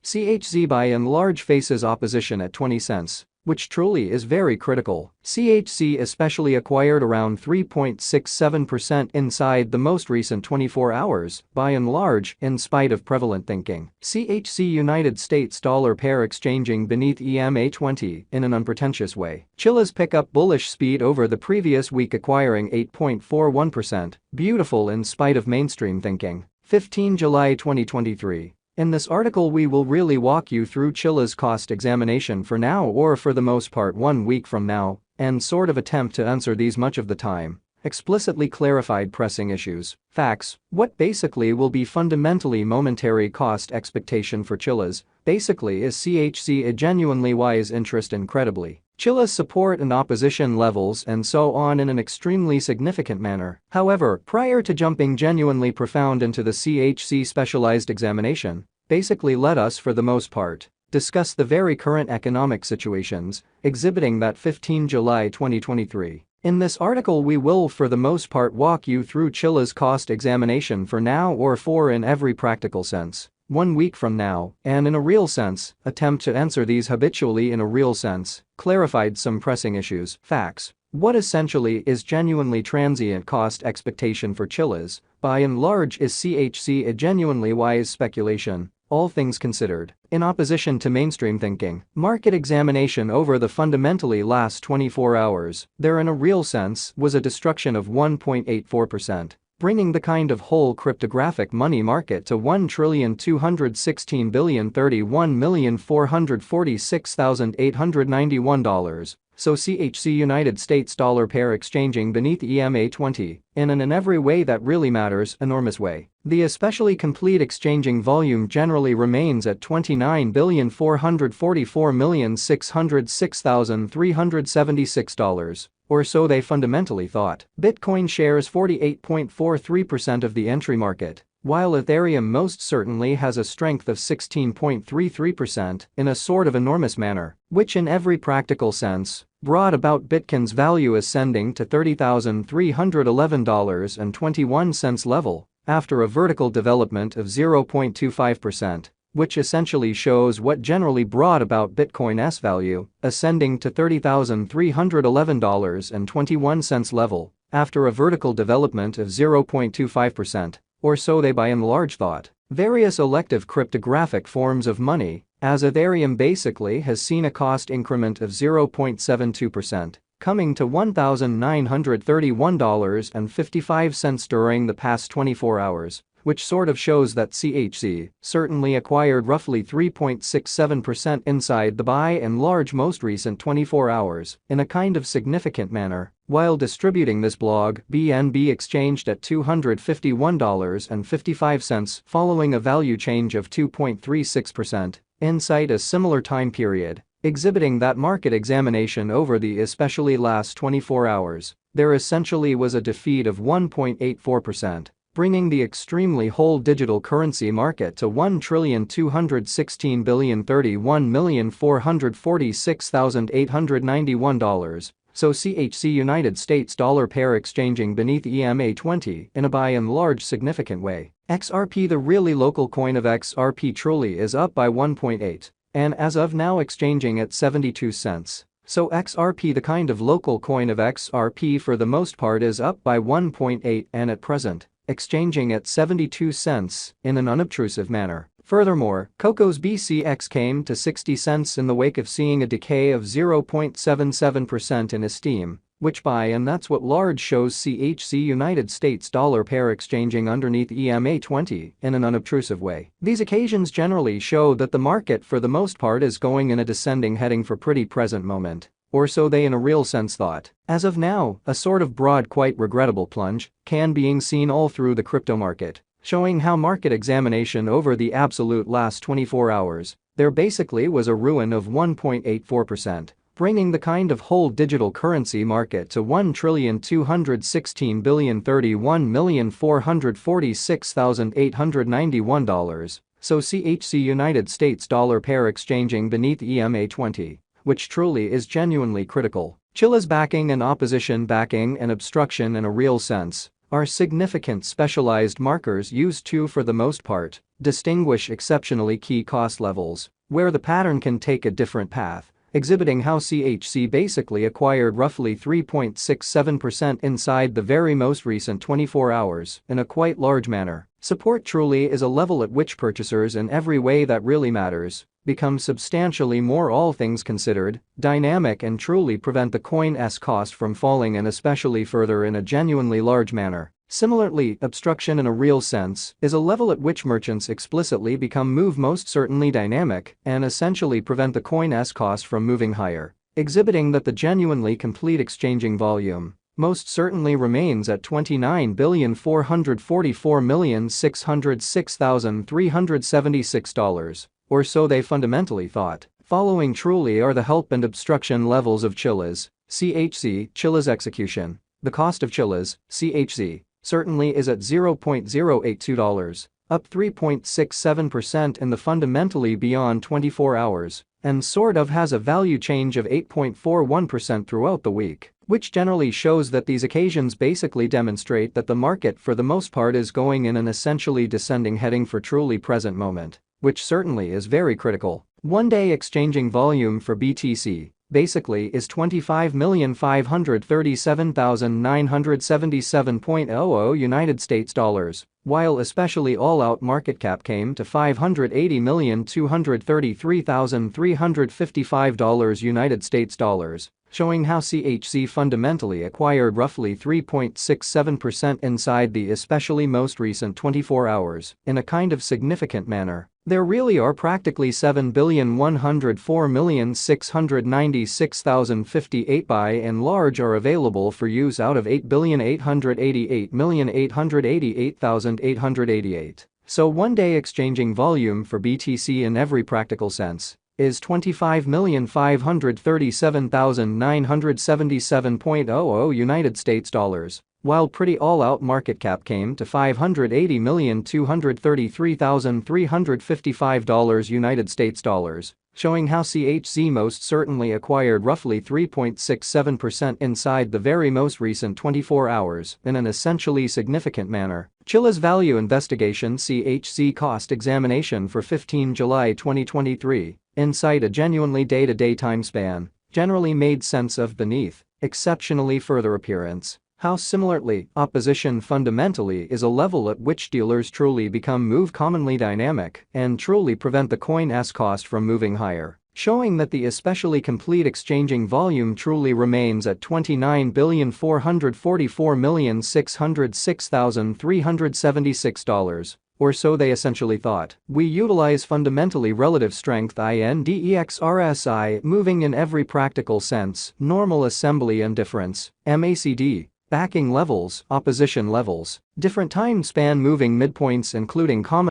CHZ by and large faces opposition at 20 cents, which truly is very critical. CHZ especially acquired around 3.67% inside the most recent 24 hours, by and large, in spite of prevalent thinking. CHZ United States dollar pair exchanging beneath EMA20 in an unpretentious way. Chiliz pick up bullish speed over the previous week acquiring 8.41%, beautiful in spite of mainstream thinking. 15 July 2023. In this article we will really walk you through Chiliz cost examination for now or for the most part 1 week from now, and sort of attempt to answer these much of the time explicitly clarified pressing issues, facts, what basically will be fundamentally momentary cost expectation for Chiliz, basically is CHZ a genuinely wise interest incredibly. Chiliz support and opposition levels and so on in an extremely significant manner. However, prior to jumping genuinely profound into the CHZ specialized examination, basically let us for the most part discuss the very current economic situations exhibiting that 15 July 2023. In this article we will for the most part walk you through Chiliz cost examination for now or for in every practical sense. 1 week from now, and in a real sense, attempt to answer these habitually in a real sense, clarified some pressing issues, facts. What essentially is genuinely transient cost expectation for Chiliz, by and large is CHZ a genuinely wise speculation, all things considered. In opposition to mainstream thinking, market examination over the fundamentally last 24 hours, there in a real sense was a destruction of 1.84%. Bringing the kind of whole cryptographic money market to $1,216,446,891. So CHZ United States dollar pair exchanging beneath EMA20 in an in every way that really matters enormous way. The especially complete exchanging volume generally remains at $29,444,606,376. Or so they fundamentally thought. Bitcoin shares 48.43% of the entry market, while Ethereum most certainly has a strength of 16.33% in a sort of enormous manner, which in every practical sense brought about Bitcoin's value ascending to $30,311.21 level after a vertical development of 0.25%. Which essentially shows what generally brought about Bitcoin's value, ascending to $30,311.21 level, after a vertical development of 0.25%, or so they by and large thought. Various elective cryptographic forms of money, as Ethereum basically has seen a cost increment of 0.72%, coming to $1,931.55 during the past 24 hours. Which sort of shows that CHZ certainly acquired roughly 3.67% inside the by and large most recent 24 hours in a kind of significant manner. While distributing this blog, BNB exchanged at $251.55 following a value change of 2.36% inside a similar time period, exhibiting that market examination over the especially last 24 hours. There essentially was a defeat of 1.84%. Bringing the extremely whole digital currency market to $1,216,031,446,891. So CHZ United States dollar pair exchanging beneath EMA20 in a by and large significant way. XRP, the really local coin of XRP, truly is up by 1.8 and as of now exchanging at 72 cents. So XRP, the kind of local coin of XRP for the most part, is up by 1.8 and at present exchanging at 72 cents in an unobtrusive manner. Furthermore, Coco's BCX came to 60 cents in the wake of seeing a decay of 0.77% in esteem, which by and that's what large shows CHZ United States dollar pair exchanging underneath EMA20 in an unobtrusive way. These occasions generally show that the market for the most part is going in a descending heading for pretty present moment. Or so they in a real sense thought. As of now, a sort of broad, quite regrettable plunge can being seen all through the crypto market, showing how market examination over the absolute last 24 hours, there basically was a ruin of 1.84%, bringing the kind of whole digital currency market to $1,216,031,446,891. So CHZ United States dollar pair exchanging beneath EMA20. Which truly is genuinely critical. Chiliz backing and opposition backing and obstruction in a real sense, are significant specialized markers used to, for the most part, distinguish exceptionally key cost levels, where the pattern can take a different path, exhibiting how CHC basically acquired roughly 3.67% inside the very most recent 24 hours in a quite large manner. Support truly is a level at which purchasers, in every way that really matters, become substantially more, all things considered, dynamic and truly prevent the coin's cost from falling, and especially further in a genuinely large manner. Similarly, obstruction in a real sense is a level at which merchants explicitly become most certainly dynamic and essentially prevent the coin's cost from moving higher, exhibiting that the genuinely complete exchanging volume most certainly remains at $29,444,606,376, or so they fundamentally thought. Following truly are the help and obstruction levels of Chiliz, CHC, Chiliz execution. The cost of Chiliz, CHC, certainly is at $0.082, up 3.67% in the fundamentally beyond 24 hours, and sort of has a value change of 8.41% throughout the week, which generally shows that these occasions basically demonstrate that the market for the most part is going in an essentially descending heading for truly present moment, which certainly is very critical. One-day exchanging volume for BTC basically is 25,537,977.00 United States dollars, while especially all-out market cap came to $580,233,355 United States dollars, showing how CHC fundamentally acquired roughly 3.67% inside the especially most recent 24 hours in a kind of significant manner. There really are practically 7,104,696,058 by and large are available for use out of 8,888,888,888. So one-day exchanging volume for BTC in every practical sense is 25,537,977.00 United States dollars, while pretty all-out market cap came to $580,233,355 United States dollars, showing how CHC most certainly acquired roughly 3.67% inside the very most recent 24 hours in an essentially significant manner. Chiliz Value Investigation CHC Cost Examination for 15 July 2023, inside a genuinely day-to-day time span, generally made sense of beneath exceptionally further appearance. How similarly, opposition fundamentally is a level at which dealers truly become commonly dynamic and truly prevent the coin's cost from moving higher, showing that the especially complete exchanging volume truly remains at $29,444,606,376, or so they essentially thought. We utilize fundamentally relative strength index RSI moving in every practical sense, normal assembly and difference, MACD. Backing levels, opposition levels, different time span moving midpoints including common